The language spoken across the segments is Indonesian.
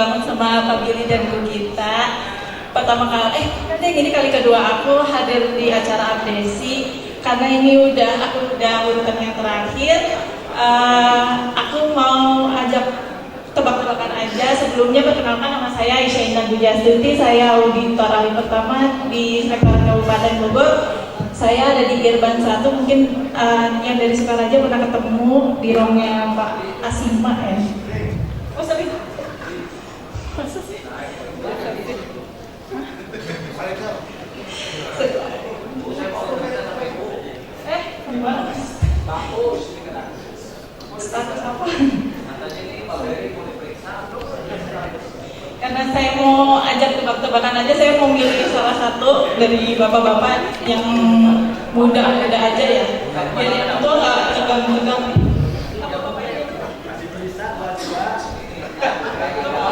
banget sama Pak Billy dan Bu Gita. Pertama kali, ini kali kedua aku hadir di acara Abdesi. Karena ini aku udah urutan yang terakhir. Aku mau ajak tebak-tebakan aja. Sebelumnya perkenalkan, nama saya Aisyah Intan Budiastuti. Saya auditor ahli pertama di Sekretariat Kabupaten Bogor. Saya ada di Irban 1, mungkin yang dari Sukaraja pernah ketemu di rongnya Pak Asima ya. Oh sorry. Masa sih? Gimana? Status apa? Karena saya mau ajak tebak-tebakan aja, saya mau milih salah satu dari bapak-bapak yang muda-muda aja ya. Biar yang tua nggak tegang-tegang.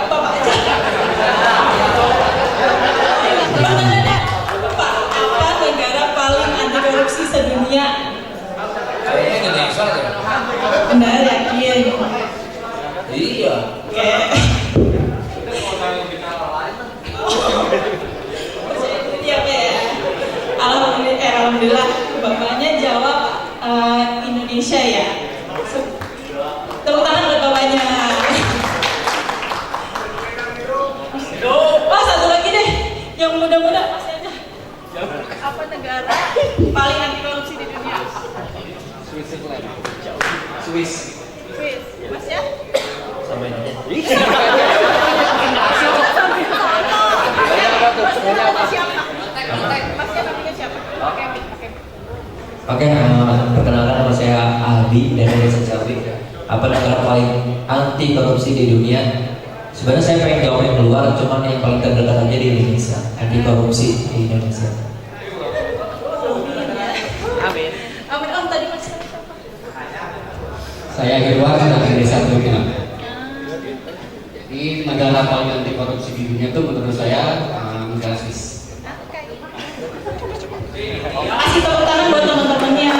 Bapak aja. Bapak, apa negara paling anti korupsi sedunia? Kayaknya Indonesia deh. Benar yakin? Iya. Oke. Alhamdulillah, bapaknya jawab Indonesia ya. Tepuk tangan buat bapaknya. Pak, satu lagi deh, yang muda-muda masih aja. Apa negara paling anti korupsi di dunia? Switzerland. Swiss. Swiss, Mas ya? Sama ini. Oke, perkenalkan nama saya Aldi dari Desa Cabai. Apa negara paling anti korupsi di dunia? Sebenarnya saya pengen jawab yang keluar, cuman yang paling terdekat aja di Indonesia. Anti korupsi di Indonesia. Amin. Amin. Om tadi Mas siapa? Saya Irwan dari Desa Cabai. Jadi negara paling anti korupsi di dunia itu menurut saya negara Swiss. Kasih tepuk tangan buat teman-temannya.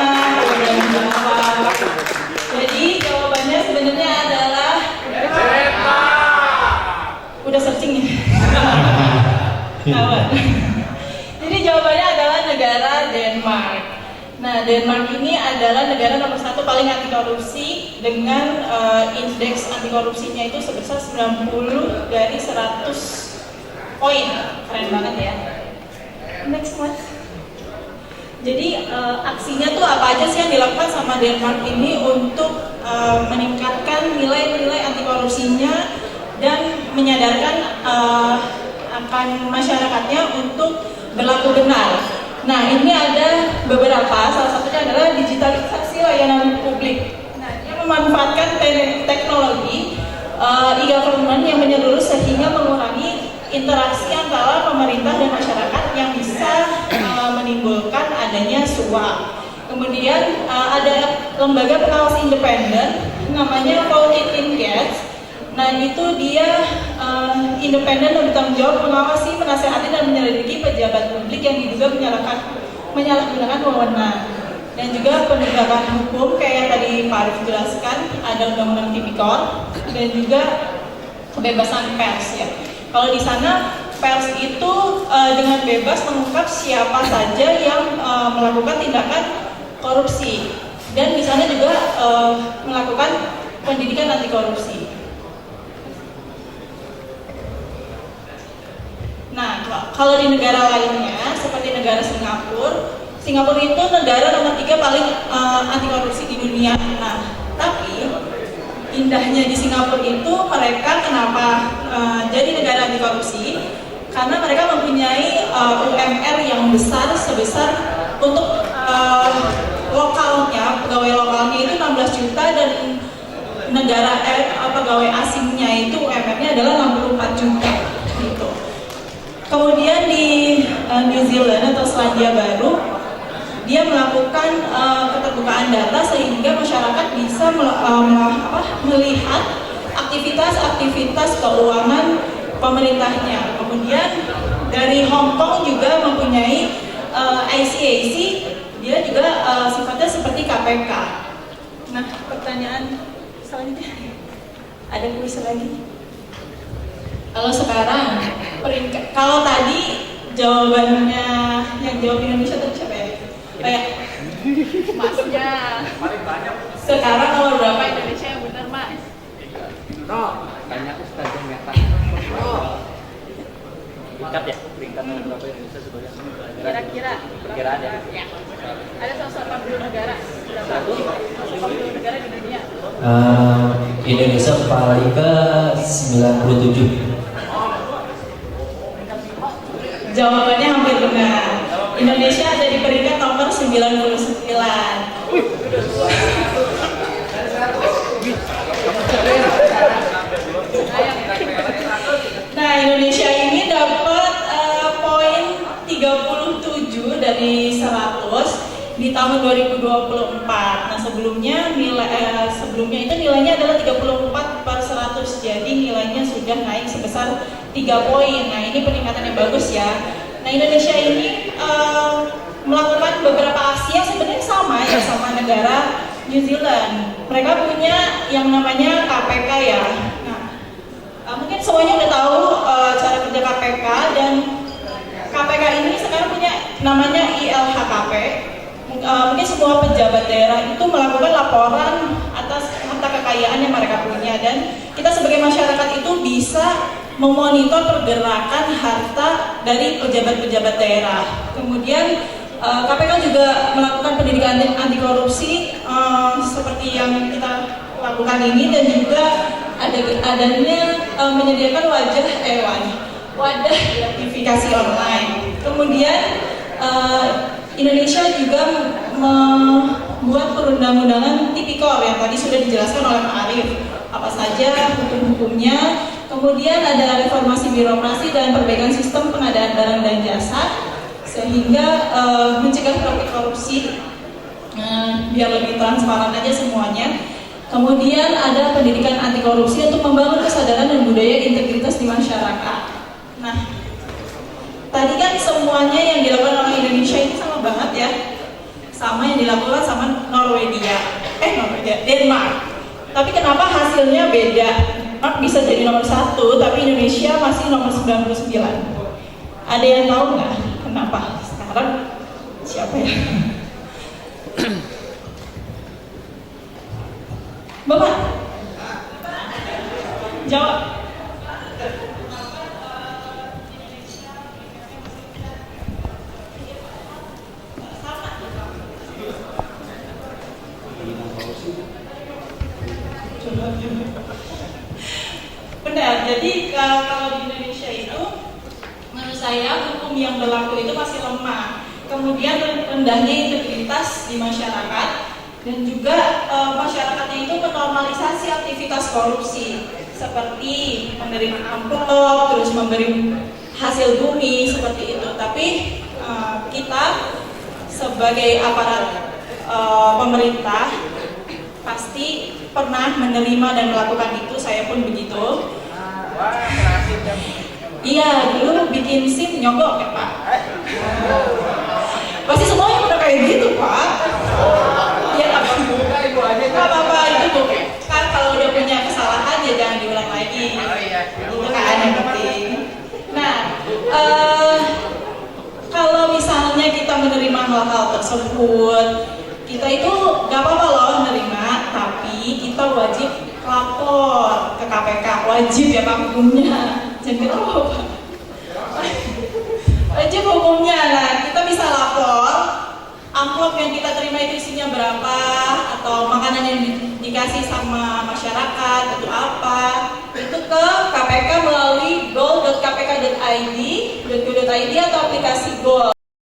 Jadi jawabannya sebenarnya adalah udah searching ya. Jadi jawabannya adalah negara Denmark. Nah, Denmark ini adalah negara nomor 1 paling anti korupsi dengan indeks anti korupsinya itu sebesar 90 dari 100 poin. Keren banget ya. Next Mas. Jadi aksinya tuh apa aja sih yang dilakukan sama Denmark ini untuk meningkatkan nilai-nilai anti korupsinya dan menyadarkan akan masyarakatnya untuk berlaku benar. Nah, ini ada beberapa, salah satunya adalah digitalisasi layanan publik. Nah, dia memanfaatkan teknologi e-government yang menyeluruh sehingga mengurangi interaksi antara pemerintah dan masyarakat yang bisa menimbulkan adanya suap. Kemudian ada lembaga pengawas independen namanya Audit Engage. Nah, itu dia independen dan bertanggung jawab mengawasi, menasihati dan menyelidiki pejabat publik yang diduga menyalahgunakan wewenang. Dan juga penegakan hukum kayak tadi Pak Arif jelaskan, ada undang-undang tipikor dan juga kebebasan pers ya. Kalau di sana pers itu dengan bebas mengungkap siapa saja yang melakukan tindakan korupsi, dan di sana juga melakukan pendidikan anti korupsi. Nah, kalau di negara lainnya seperti negara Singapura itu negara nomor 3 paling anti korupsi di dunia. Nah, tapi indahnya di Singapura itu mereka kenapa jadi negara anti korupsi? Karena mereka mempunyai UMR yang besar sebesar untuk lokalnya, pegawai lokalnya itu 16 juta dan negara pegawai asingnya itu UMR-nya adalah 64 juta gitu. Kemudian di New Zealand atau Selandia Baru, dia melakukan keterbukaan data sehingga masyarakat bisa melihat aktivitas-aktivitas keuangan pemerintahnya. Kemudian dari Hong Kong juga mempunyai ICAC, dia juga sifatnya seperti KPK. Nah, pertanyaan selanjutnya, ada kuis lagi. Kalau sekarang peringkat, kalau tadi jawabannya yang jawab Indonesia tadi siapa ya? Kayak Masnya. Sekarang nomor berapa Indonesia yang benar, Mas? Tanya Ustazah Meta. Peringkat ya? Peringkat nomor berapa Indonesia sebagai Kira-kira perkiraan ya? Ya. Ada 180 negara. 180 negara di dunia. Indonesia paling ke 97. Jawabannya hampir benar. Indonesia ada di peringkat nomor 99. Nah, Indonesia ini dapat poin 37 dari 100 di tahun 2024. Nah, sebelumnya sebelumnya itu nilainya adalah 34/100. Jadi nilainya sudah naik sebesar 3 poin. Nah, ini peningkatan yang bagus ya. Nah, Indonesia ini melakukan beberapa aksi yang sebenarnya sama ya sama negara New Zealand. Mereka punya yang namanya KPK ya. Nah, mungkin semuanya udah tahu cara kerja KPK, dan KPK ini sekarang punya namanya ILHKP. Mungkin semua pejabat daerah itu melakukan laporan atas harta kekayaan yang mereka punya, dan kita sebagai masyarakat itu bisa memonitor pergerakan harta dari pejabat-pejabat daerah. Kemudian KPK juga melakukan pendidikan anti korupsi seperti yang kita lakukan ini, dan juga adanya menyediakan wadah gratifikasi online. Kemudian Indonesia juga membuat perundang-undangan tipikor yang tadi sudah dijelaskan oleh Pak Arif. Apa saja hukum-hukumnya. Kemudian ada reformasi birokrasi dan perbaikan sistem pengadaan barang dan jasa sehingga mencegah praktik korupsi, biar lebih transparan aja semuanya. Kemudian ada pendidikan anti korupsi untuk membangun kesadaran dan budaya integritas di masyarakat. Nah, tadi kan semuanya yang dilakukan oleh Indonesia ini sama banget ya, sama yang dilakukan sama Denmark. Tapi kenapa hasilnya beda? Denmark bisa jadi nomor 1, tapi Indonesia masih nomor 99. Ada yang tahu nggak kenapa? Sekarang siapa ya? Bapak, jawab. Benar, jadi kalau di Indonesia itu menurut saya hukum yang berlaku itu masih lemah. Kemudian rendahnya integritas di masyarakat, dan juga masyarakatnya itu menormalisasi aktivitas korupsi seperti menerima amplop, terus memberi hasil bumi seperti itu. Tapi kita sebagai aparat pemerintah pasti pernah menerima dan melakukan itu. Saya pun begitu. Iya, dulu bikin SIM nyogok ya Pak. Pasti semuanya pernah kayak gitu Pak. Iya nggak apa-apa, itu tuh kan kalau udah punya kesalahan ya jangan diulang lagi. Itu kan yang penting. Nah, kalau misalnya kita menerima hal-hal tersebut, kita itu nggak apa-apa loh menerima, tapi kita wajib lapor ke KPK, wajib ya Pak hukumnya. Jangan kita apa? Wajib hukumnya. Nah, kita bisa lapor amplop yang kita terima itu isinya berapa, atau makanan yang dikasih sama masyarakat itu apa, itu ke